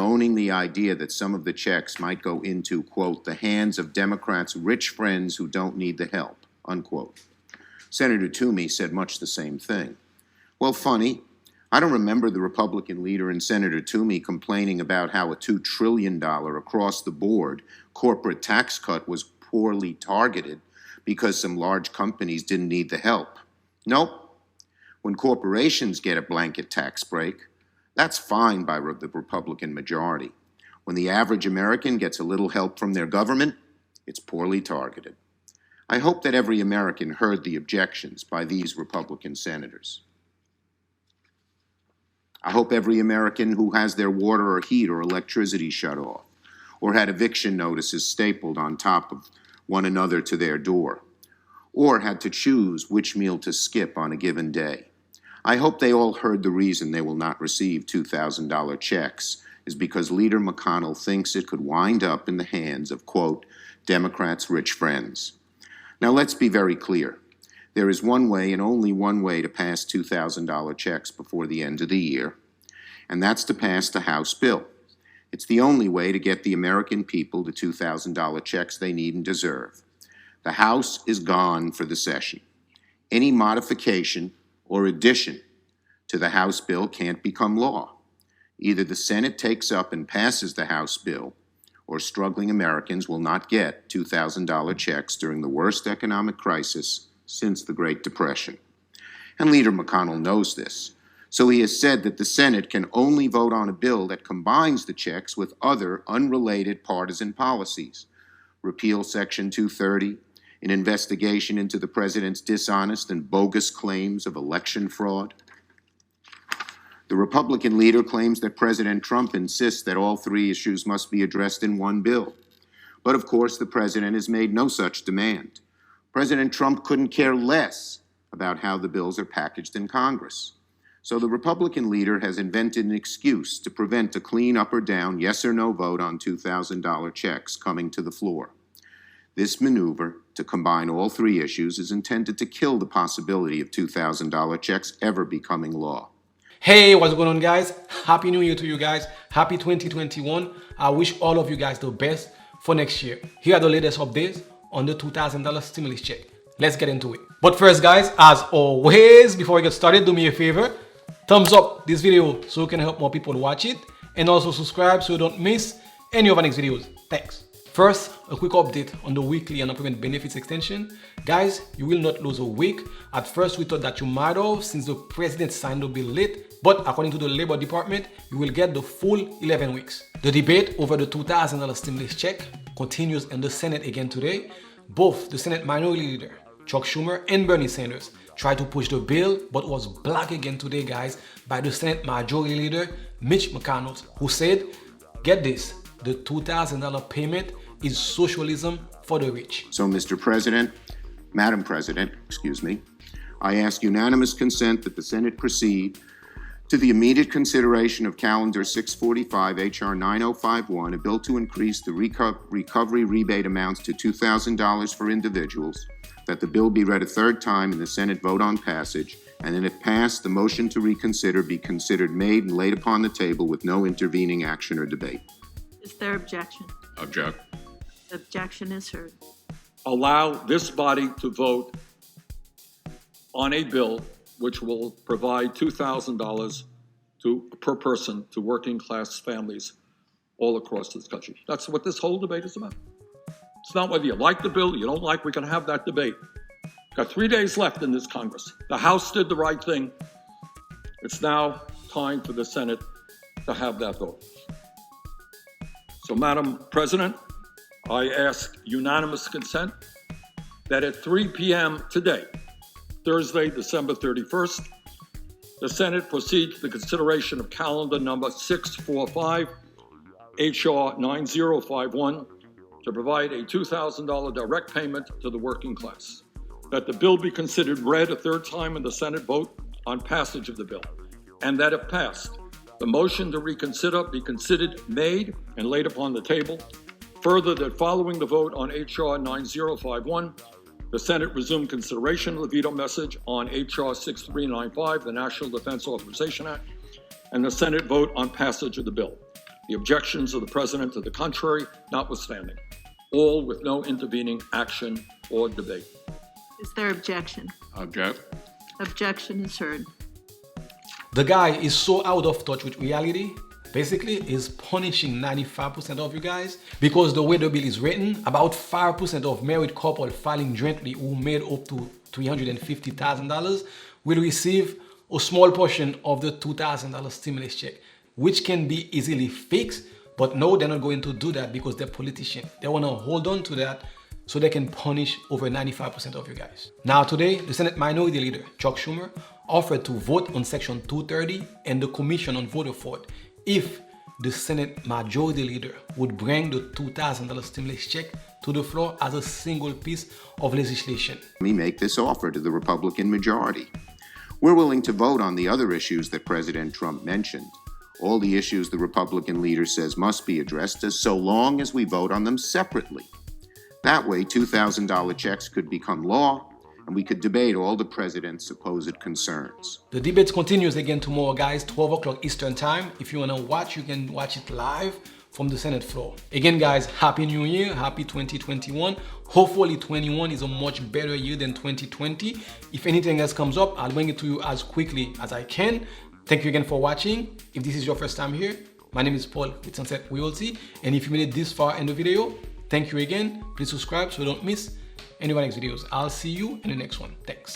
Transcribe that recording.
bemoaning the idea that some of the checks might go into, quote, the hands of Democrats' rich friends who don't need the help, unquote. Senator Toomey said much the same thing. Well, funny, I don't remember the Republican leader and Senator Toomey complaining about how a $2 trillion across-the-board corporate tax cut was poorly targeted because some large companies didn't need the help. Nope. When corporations get a blanket tax break, that's fine by the Republican majority. When the average American gets a little help from their government, it's poorly targeted. I hope that every American heard the objections by these Republican senators. I hope every American who has their water or heat or electricity shut off, or had eviction notices stapled on top of one another to their door, or had to choose which meal to skip on a given day. I hope they all heard the reason they will not receive $2,000 checks is because Leader McConnell thinks it could wind up in the hands of, quote, Democrats' rich friends. Now let's be very clear. There is one way and only one way to pass $2,000 checks before the end of the year, and that's to pass the House bill. It's the only way to get the American people the $2,000 checks they need and deserve. The House is gone for the session. Any modification or addition to the House bill can't become law. Either the Senate takes up and passes the House bill, or struggling Americans will not get $2,000 checks during the worst economic crisis since the Great Depression. And Leader McConnell knows this. So he has said that the Senate can only vote on a bill that combines the checks with other unrelated partisan policies. Repeal Section 230, an investigation into the president's dishonest and bogus claims of election fraud. The Republican leader claims that President Trump insists that all three issues must be addressed in one bill. But of course, the president has made no such demand. President Trump couldn't care less about how the bills are packaged in Congress. So the Republican leader has invented an excuse to prevent a clean up or down, yes or no vote on $2,000 checks coming to the floor. This maneuver to combine all three issues is intended to kill the possibility of $2,000 checks ever becoming law. Hey, what's going on, guys? Happy New Year to you guys. Happy 2021. I wish all of you guys the best for next year. Here are the latest updates on the $2,000 stimulus check. Let's get into it. But first, guys, as always, before we get started, do me a favor. Thumbs up this video so we can help more people watch it. And also subscribe so you don't miss any of our next videos. Thanks. First, a quick update on the weekly unemployment benefits extension. Guys, you will not lose a week. At first, we thought that you might have since the president signed the bill late. But according to the Labor Department, you will get the full 11 weeks. The debate over the $2,000 stimulus check continues in the Senate again today. Both the Senate Minority Leader, Chuck Schumer, and Bernie Sanders tried to push the bill, but was blocked again today, guys, by the Senate Majority Leader, Mitch McConnell, who said, get this, the $2,000 payment is socialism for the rich. So, Mr. President, Madam President, I ask unanimous consent that the Senate proceed to the immediate consideration of Calendar 645 H.R. 9051, a bill to increase the recovery rebate amounts to $2,000 for individuals, that the bill be read a third time and the Senate vote on passage, and then if passed, the motion to reconsider be considered made and laid upon the table with no intervening action or debate. Is there objection? Object. The objection is heard. Allow this body to vote on a bill which will provide $2,000 per person to working class families all across this country. That's what this whole debate is about. It's not whether you like the bill, you don't like, we can have that debate. Got 3 days left in this Congress. The House did the right thing. It's now time for the Senate to have that vote. So, Madam President, I ask unanimous consent that at 3 p.m. today, Thursday, December 31st, the Senate proceed to the consideration of calendar number 645, H.R. 9051, to provide a $2,000 direct payment to the working class. That the bill be considered read a third time in the Senate vote on passage of the bill. And that if passed, the motion to reconsider be considered made and laid upon the table. Further, that following the vote on H.R. 9051, the Senate resumed consideration of the veto message on H.R. 6395, the National Defense Authorization Act, and the Senate vote on passage of the bill. the objections of the President to the contrary notwithstanding, all with no intervening action or debate. Is there objection? Object. Objection is heard. The guy is so out of touch with reality, basically is punishing 95% of you guys because the way the bill is written, about 5% of married couple filing jointly who made up to $350,000 will receive a small portion of the $2,000 stimulus check, which can be easily fixed. But no, they're not going to do that because they're politicians. They want to hold on to that so they can punish over 95% of you guys. Now today, the Senate Minority Leader, Chuck Schumer, offered to vote on Section 230 and the Commission on Voter Fraud if the Senate Majority Leader would bring the $2,000 stimulus check to the floor as a single piece of legislation. We make this offer to the Republican majority. We're willing to vote on the other issues that President Trump mentioned, all the issues the Republican leader says must be addressed, as so long as we vote on them separately. That way, $2,000 checks could become law, and we could debate all the president's supposed concerns. The debate continues again tomorrow, guys, 12 o'clock Eastern Time. If you want to watch, you can watch it live from the Senate floor. Again, guys, Happy New Year, Happy 2021. Hopefully 21 is a much better year than 2020. If anything else comes up, I'll bring it to you as quickly as I can. Thank you again for watching. If this is your first time here, my name is Paul with Sunset Realty. And if you made it this far in the video, thank you again. Please subscribe so you don't miss any of our next videos. I'll see you in the next one. Thanks.